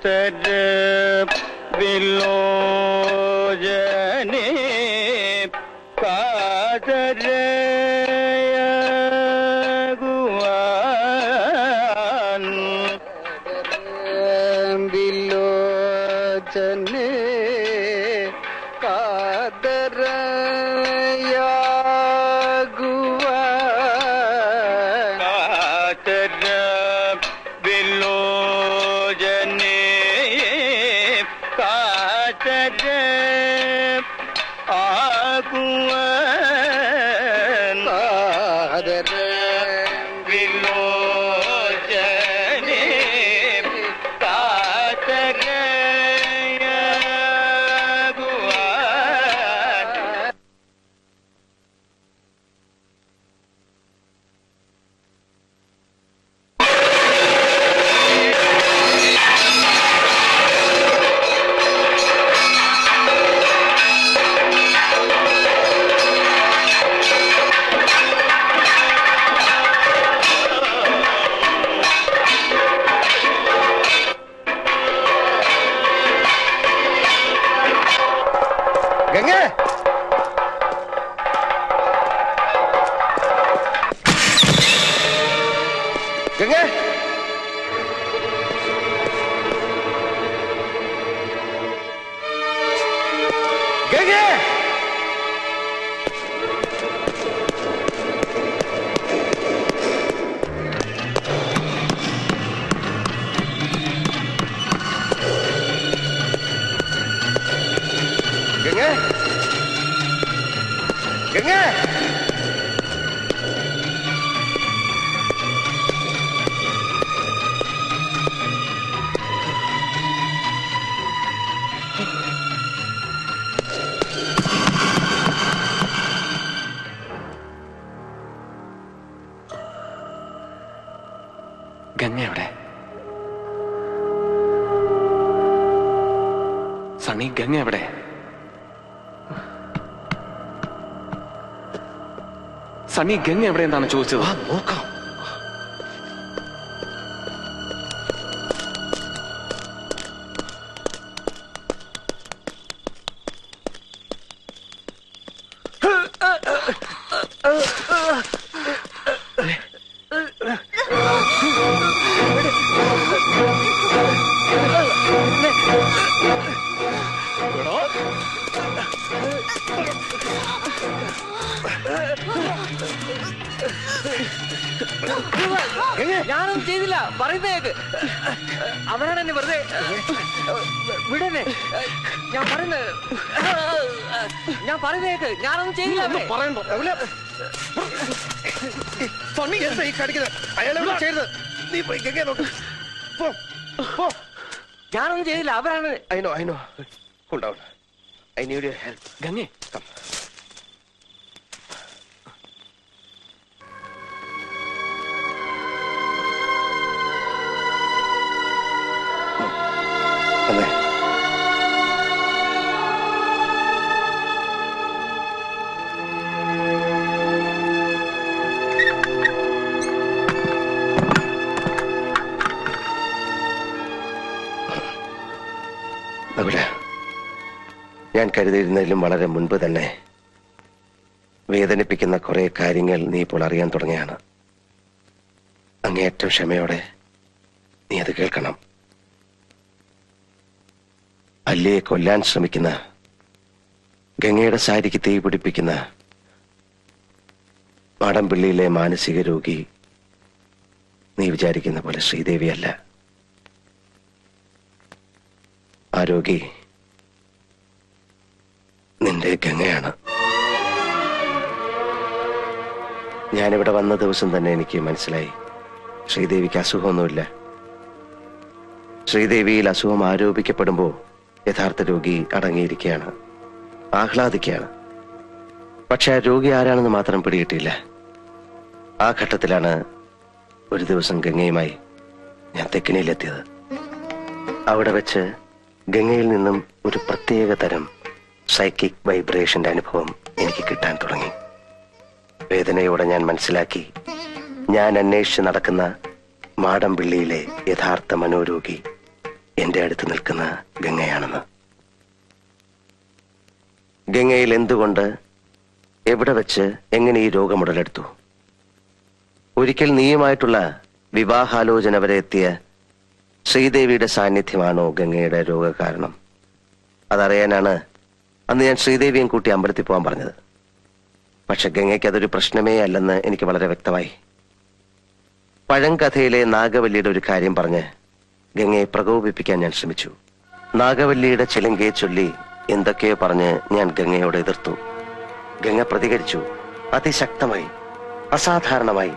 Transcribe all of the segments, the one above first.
കാതര വിലോചനേ കാതരയാകുവാൻ വിലോചനേ കാതരയാകുവാൻ കാതര വിലോചനേ കാതര ആകുവാൻ കാതര വിലോചനേ കാതരയാകുവാൻ. ഗംഗേ ഗംഗേ ഗംഗേ ഗംഗേ ഗംഗേ ഗംഗ എവിടെ? സണ്ണി, ഗംഗ എവിടെ? സണ്ണി, ഗംഗ എവിടെ എന്നാണ് ചോദിച്ചത്. നോക്കാം. ഞാനൊന്നും ചെയ്തില്ല, പറയുന്നേക്ക്. അവനാണ് എന്നെ വെറുതെ വിടനെ. ഞാൻ പറയുന്നേക്ക്, ഞാനൊന്നും ചെയ്തില്ല. നീ പോയി ഗംഗയെ നോക്ക്. ഞാനൊന്നും ചെയ്തില്ല, അവരാണ്. I know. Hold down. I need your help. ഗംഗേ, Come. വന്നേ. ഞാൻ കരുതിയിരുന്നതിലും വളരെ മുൻപ് തന്നെ വേദനിപ്പിക്കുന്ന കുറെ കാര്യങ്ങൾ നീ ഇപ്പോൾ അറിയാൻ തുടങ്ങിയാണ്. അങ്ങേയറ്റം ക്ഷമയോടെ നീ അത് കേൾക്കണം. അല്ലിയെ കൊല്ലാൻ ശ്രമിക്കുന്ന, ഗംഗയുടെ സാരിക്ക് തീ പിടിപ്പിക്കുന്ന മാടമ്പിള്ളിയിലെ മാനസിക രോഗി നീ വിചാരിക്കുന്ന പോലെ ശ്രീദേവിയല്ല. ആ രോഗി നിന്റെ ഗംഗയാണ്. ഞാനിവിടെ വന്ന ദിവസം തന്നെ എനിക്ക് മനസ്സിലായി ശ്രീദേവിക്ക് അസുഖമൊന്നുമില്ല. ശ്രീദേവിയിൽ അസുഖം ആരോപിക്കപ്പെടുമ്പോൾ യഥാർത്ഥ രോഗി അടങ്ങിയിരിക്കുകയാണ്, ആഹ്ലാദിക്കുകയാണ്. പക്ഷെ ആ രോഗി ആരാണെന്ന് മാത്രം പിടികിട്ടിയില്ല. ആ ഘട്ടത്തിലാണ് ഒരു ദിവസം ഗംഗയുമായി ഞാൻ തെക്കിനിയിലെത്തിയത്. അവിടെ വെച്ച് ഗംഗയിൽ നിന്നും ഒരു പ്രത്യേക തരം സൈക്കിക് വൈബ്രേഷന്റെ അനുഭവം എനിക്ക് കിട്ടാൻ തുടങ്ങി. വേദനയോടെ ഞാൻ മനസ്സിലാക്കി, ഞാൻ അന്വേഷിച്ച് നടക്കുന്ന മാടമ്പിള്ളിയിലെ യഥാർത്ഥ മനോരോഗി എന്റെ അടുത്ത് നിൽക്കുന്ന ഗംഗയാണെന്ന്. ഗംഗയിൽ എന്തുകൊണ്ട്, എവിടെ വെച്ച്, എങ്ങനെ ഈ രോഗം ഉടലെടുത്തു? ഒരിക്കൽ നീയുമായിട്ടുള്ള വിവാഹാലോചന വരെ എത്തിയ ശ്രീദേവിയുടെ സാന്നിധ്യമാണോ ഗംഗയുടെ രോഗകാരണം? അതറിയാനാണ് അന്ന് ഞാൻ ശ്രീദേവിയും കൂട്ടി അമ്പലത്തിൽ പോകാൻ പറഞ്ഞത്. പക്ഷെ ഗംഗയ്ക്ക് അതൊരു പ്രശ്നമേ അല്ലെന്ന് എനിക്ക് വളരെ വ്യക്തമായി. പഴങ്കഥയിലെ നാഗവല്ലിയുടെ ഒരു കാര്യം പറഞ്ഞ് ഗംഗയെ പ്രകോപിപ്പിക്കാൻ ഞാൻ ശ്രമിച്ചു. നാഗവല്ലിയുടെ ചിലങ്കയെ ചൊല്ലി എന്തൊക്കെയോ പറഞ്ഞ് ഞാൻ ഗംഗയോട് എതിർത്തു. ഗംഗ പ്രതികരിച്ചു. അതിശക്തമായി, അസാധാരണമായി.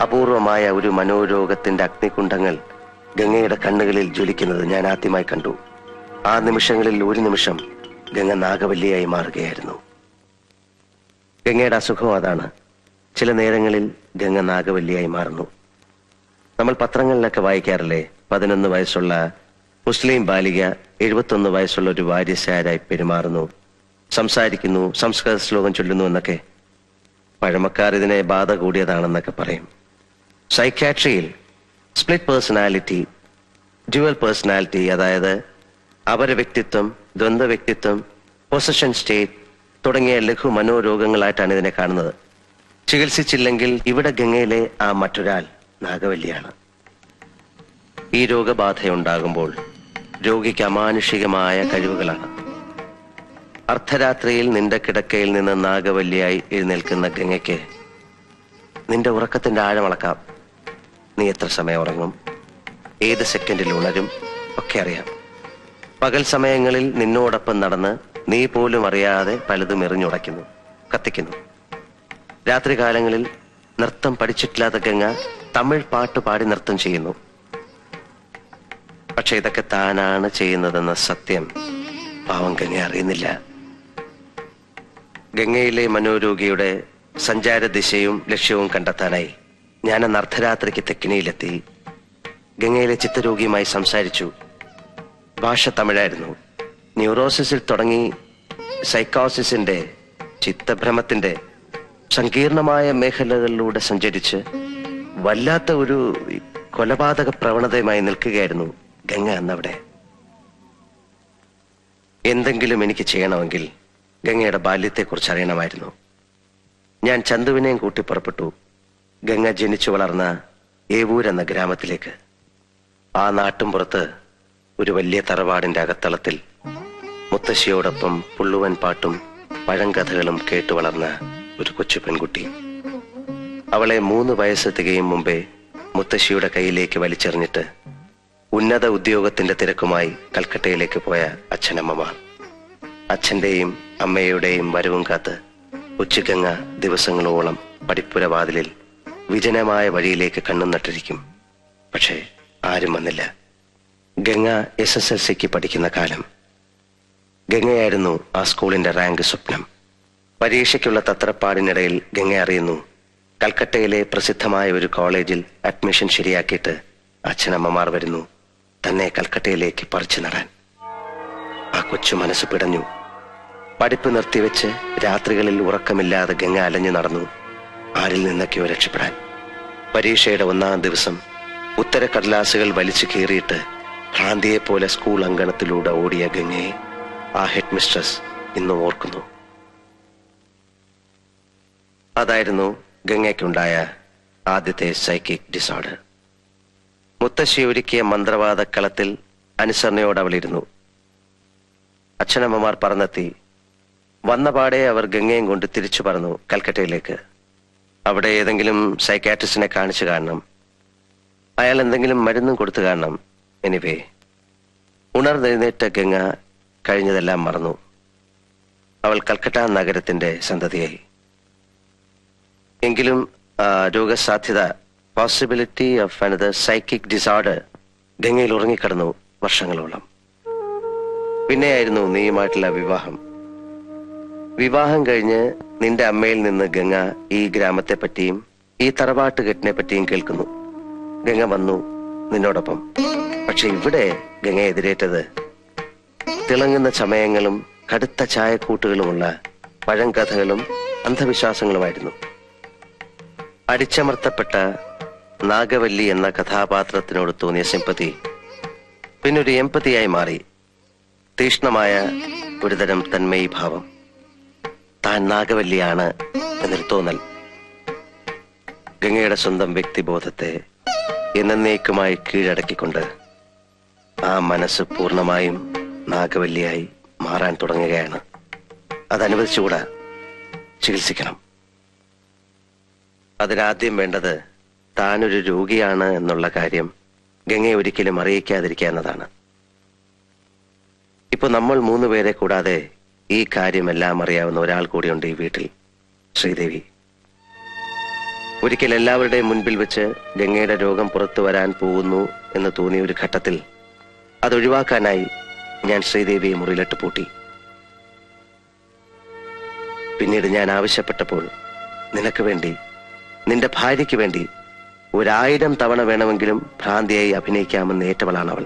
അപൂർവമായ ഒരു മനോരോഗത്തിന്റെ അഗ്നികുണ്ഡങ്ങൾ ഗംഗയുടെ കണ്ണുകളിൽ ജ്വലിക്കുന്നത് ഞാൻ ആദ്യമായി കണ്ടു. ആ നിമിഷങ്ങളിൽ ഒരു നിമിഷം ഗംഗ നാഗവല്ലിയായി മാറുകയായിരുന്നു. ഗംഗയുടെ അസുഖം അതാണ്. ചില നേരങ്ങളിൽ ഗംഗ നാഗവല്ലിയായി മാറുന്നു. നമ്മൾ പത്രങ്ങളിലൊക്കെ വായിക്കാറില്ലേ, 11 വയസ്സുള്ള മുസ്ലിം ബാലിക 71 വയസ്സുള്ള ഒരു വാര്യസാരായി പെരുമാറുന്നു, സംസാരിക്കുന്നു, സംസ്കൃത ശ്ലോകം ചൊല്ലുന്നു എന്നൊക്കെ. പഴമക്കാർ ഇതിനെ ബാധ കൂടിയതാണെന്നൊക്കെ പറയും. സൈക്യാട്രിയിൽ സ്പ്ലിറ്റ് പേഴ്സണാലിറ്റി, ഡ്യുവൽ പേഴ്സണാലിറ്റി, അതായത് അപര വ്യക്തിത്വം, ദ്വന്ദ്വ വ്യക്തിത്വം, പൊസഷൻ സ്റ്റേറ്റ് തുടങ്ങിയ ലഘു മനോരോഗങ്ങളായിട്ടാണ് ഇതിനെ കാണുന്നത്. ചികിത്സിച്ചില്ലെങ്കിൽ ഇവിടെ ഗംഗയിലെ ആ മറ്റൊരാൾ നാഗവല്ലിയാണ്. ഈ രോഗബാധയുണ്ടാകുമ്പോൾ രോഗിക്ക് അമാനുഷികമായ കഴിവുകളാണ്. അർദ്ധരാത്രിയിൽ നിന്റെ കിടക്കയിൽ നിന്ന് നാഗവല്ലിയായി എഴുന്നേൽക്കുന്ന ഗംഗയ്ക്ക് നിന്റെ ഉറക്കത്തിന്റെ ആഴമളക്കാം. നീ എത്ര സമയം ഉറങ്ങും, ഏത് സെക്കൻഡിൽ ഉണരും ഒക്കെ അറിയാം. പകൽ സമയങ്ങളിൽ നിന്നോടൊപ്പം നടന്ന് നീ പോലും അറിയാതെ പലതും എറിഞ്ഞുടയ്ക്കുന്നു, കത്തിക്കുന്നു. രാത്രികാലങ്ങളിൽ നൃത്തം പഠിച്ചിട്ടില്ലാത്ത ഗംഗ തമിഴ് പാട്ട് പാടി നൃത്തം ചെയ്യുന്നു. പക്ഷെ ഇതൊക്കെ താനാണ് ചെയ്യുന്നതെന്ന സത്യം പാവം ഗംഗ അറിയുന്നില്ല. ഗംഗയിലെ മനോരോഗിയുടെ സഞ്ചാര ദിശയും ലക്ഷ്യവും കണ്ടെത്താനായി ഞാൻ അന്ന് അർദ്ധരാത്രിക്ക് തെക്കിനിയിലെത്തി. ഗംഗയിലെ ചിത്തരോഗിയുമായി സംസാരിച്ചു. ഭാഷ തമിഴായിരുന്നു. ന്യൂറോസിസിൽ തുടങ്ങി സൈക്കോസിസിന്റെ, ചിത്തഭ്രമത്തിന്റെ സങ്കീർണമായ മേഖലകളിലൂടെ സഞ്ചരിച്ച് വല്ലാത്ത ഒരു കൊലപാതക പ്രവണതയുമായി നിൽക്കുകയായിരുന്നു ഗംഗ അന്നവിടെ. എന്തെങ്കിലും എനിക്ക് ചെയ്യണമെങ്കിൽ ഗംഗയുടെ ബാല്യത്തെക്കുറിച്ച് അറിയണമായിരുന്നു. ഞാൻ ചന്തുവിനെയും കൂട്ടി പുറപ്പെട്ടു ഗംഗ ജനിച്ചു വളർന്ന ഏവൂർ എന്ന ഗ്രാമത്തിലേക്ക്. ആ നാട്ടുംപുറത്ത് ഒരു വലിയ തറവാടിന്റെ അകത്തളത്തിൽ മുത്തശ്ശിയോടൊപ്പം പുള്ളുവൻ പാട്ടും പഴങ്കഥകളും കേട്ടു വളർന്ന ഒരു കൊച്ചു പെൺകുട്ടി. അവളെ 3 വയസ്സ് തികയും മുമ്പേ മുത്തശ്ശിയുടെ കയ്യിലേക്ക് വലിച്ചെറിഞ്ഞിട്ട് ഉന്നത ഉദ്യോഗത്തിന്റെ തിരക്കുമായി കൽക്കട്ടയിലേക്ക് പോയ അച്ഛനമ്മമാർ. അച്ഛന്റെയും അമ്മയുടെയും വരവും കാത്ത് ഉച്ചഗംഗ ദിവസങ്ങളോളം പടിപ്പുര വാതിലിൽ വിജനമായ വഴിയിലേക്ക് കണ്ണും നട്ടിരിക്കും. പക്ഷേ ആരും വന്നില്ല. ഗംഗ SSLCക്ക് പഠിക്കുന്ന കാലം. ഗംഗയായിരുന്നു ആ സ്കൂളിന്റെ റാങ്ക് സ്വപ്നം. പരീക്ഷയ്ക്കുള്ള തത്രപ്പാടിനിടയിൽ ഗംഗ അറിയുന്നു കൽക്കട്ടയിലെ പ്രസിദ്ധമായ ഒരു കോളേജിൽ അഡ്മിഷൻ ശരിയാക്കിയിട്ട് അച്ഛനമ്മമാർ വരുന്നു തന്നെ കൽക്കട്ടയിലേക്ക് പറിച്ചു നടാൻ. ആ കൊച്ചു മനസ്സ് പിടഞ്ഞു. പഠിപ്പ് നിർത്തിവെച്ച് രാത്രികളിൽ ഉറക്കമില്ലാതെ ഗംഗ അലഞ്ഞു നടന്നു ആരിൽ നിന്നൊക്കെയോ രക്ഷപ്പെടാൻ. പരീക്ഷയുടെ 1-ാം ദിവസം ഉത്തരക്കടലാസുകൾ വലിച്ചു കീറിയിട്ട് ഭ്രാന്തിയെപ്പോലെ സ്കൂൾ അങ്കണത്തിലൂടെ ഓടിയ ഗംഗയെ ആ ഹെഡ് മിസ്ട്രസ് ഇന്നും ഓർക്കുന്നു. അതായിരുന്നു ഗംഗയ്ക്കുണ്ടായ ആദ്യത്തെ സൈക്കിക് ഡിസോർഡർ. മുത്തശ്ശി ഒരുക്കിയ മന്ത്രവാദ കളത്തിൽ അനുസരണയോടെ അവളിരുന്നു. അച്ഛനമ്മമാർ പറന്നെത്തി. വന്നപാടെ അവർ ഗംഗയും കൊണ്ട് തിരിച്ചു പറന്നു കൽക്കട്ടയിലേക്ക്. അവിടെ ഏതെങ്കിലും സൈക്കാട്രിസ്റ്റിനെ കാണിച്ചു കാണണം. അയാൾ എന്തെങ്കിലും മരുന്നും കൊടുത്തു കാണണം. എനിവേ, ഉണർന്നെഴുന്നേറ്റ ഗംഗ കഴിഞ്ഞതെല്ലാം മറന്നു. അവൾ കൽക്കട്ട നഗരത്തിന്റെ സന്തതിയായി. എങ്കിലും രോഗസാധ്യത, possibility of another psychic disorder ഗംഗയിൽ ഉറങ്ങിക്കിടന്നു വർഷങ്ങളോളം. പിന്നെയായിരുന്നു നീയുമായിട്ടുള്ള വിവാഹം. വിവാഹം കഴിഞ്ഞ് നിന്റെ അമ്മയിൽ നിന്ന് ഗംഗ ഈ ഗ്രാമത്തെ പറ്റിയും ഈ തറവാട്ടുകെട്ടിനെ പറ്റിയും കേൾക്കുന്നു. ഗംഗ വന്നു നിന്നോടൊപ്പം. പക്ഷെ ഇവിടെ ഗംഗ എതിരേറ്റത് തിളങ്ങുന്ന ചമയങ്ങളും കടുത്ത ചായക്കൂട്ടുകളുമുള്ള പഴങ്കഥകളും അന്ധവിശ്വാസങ്ങളുമായിരുന്നു. അടിച്ചമർത്തപ്പെട്ട നാഗവല്ലി എന്ന കഥാപാത്രത്തിനോട് തോന്നിയ സിമ്പതി പിന്നൊരു എമ്പതിയായി മാറി. തീഷ്ണമായ ഒരുതരം തന്മയി ഭാവം. താൻ നാഗവല്ലിയാണ് എന്നൊരു തോന്നൽ. ഗംഗയുടെ സ്വന്തം വ്യക്തിബോധത്തെ എന്നേക്കുമായി കീഴടക്കിക്കൊണ്ട് ആ മനസ്സ് പൂർണ്ണമായും നാഗവല്ലിയായി മാറാൻ തുടങ്ങുകയാണ്. അതനുവദിച്ചുകൂടാ, ചികിത്സിക്കണം. അതിനാദ്യം വേണ്ടത് താനൊരു രോഗിയാണ് എന്നുള്ള കാര്യം ഗംഗയെ ഒരിക്കലും അറിയിക്കാതിരിക്കുക എന്നതാണ്. ഇപ്പൊ നമ്മൾ 3 പേരെ കൂടാതെ ഈ കാര്യമെല്ലാം അറിയാവുന്ന ഒരാൾ കൂടിയുണ്ട് ഈ വീട്ടിൽ, ശ്രീദേവി. ഒരിക്കൽ എല്ലാവരുടെയും മുൻപിൽ വെച്ച് ഗംഗയുടെ രോഗം പുറത്തു വരാൻ പോകുന്നു എന്ന് തോന്നിയ ഒരു ഘട്ടത്തിൽ അതൊഴിവാക്കാനായി ഞാൻ ശ്രീദേവിയെ മുറിയിലിട്ട് പൂട്ടി. പിന്നീട് ഞാൻ ആവശ്യപ്പെട്ടപ്പോൾ നിനക്ക് വേണ്ടി, നിന്റെ ഭാര്യയ്ക്ക് വേണ്ടി 1000 തവണ വേണമെങ്കിലും ഭ്രാന്തിയായി അഭിനയിക്കാമെന്ന് ഏറ്റവളാണ് അവൾ.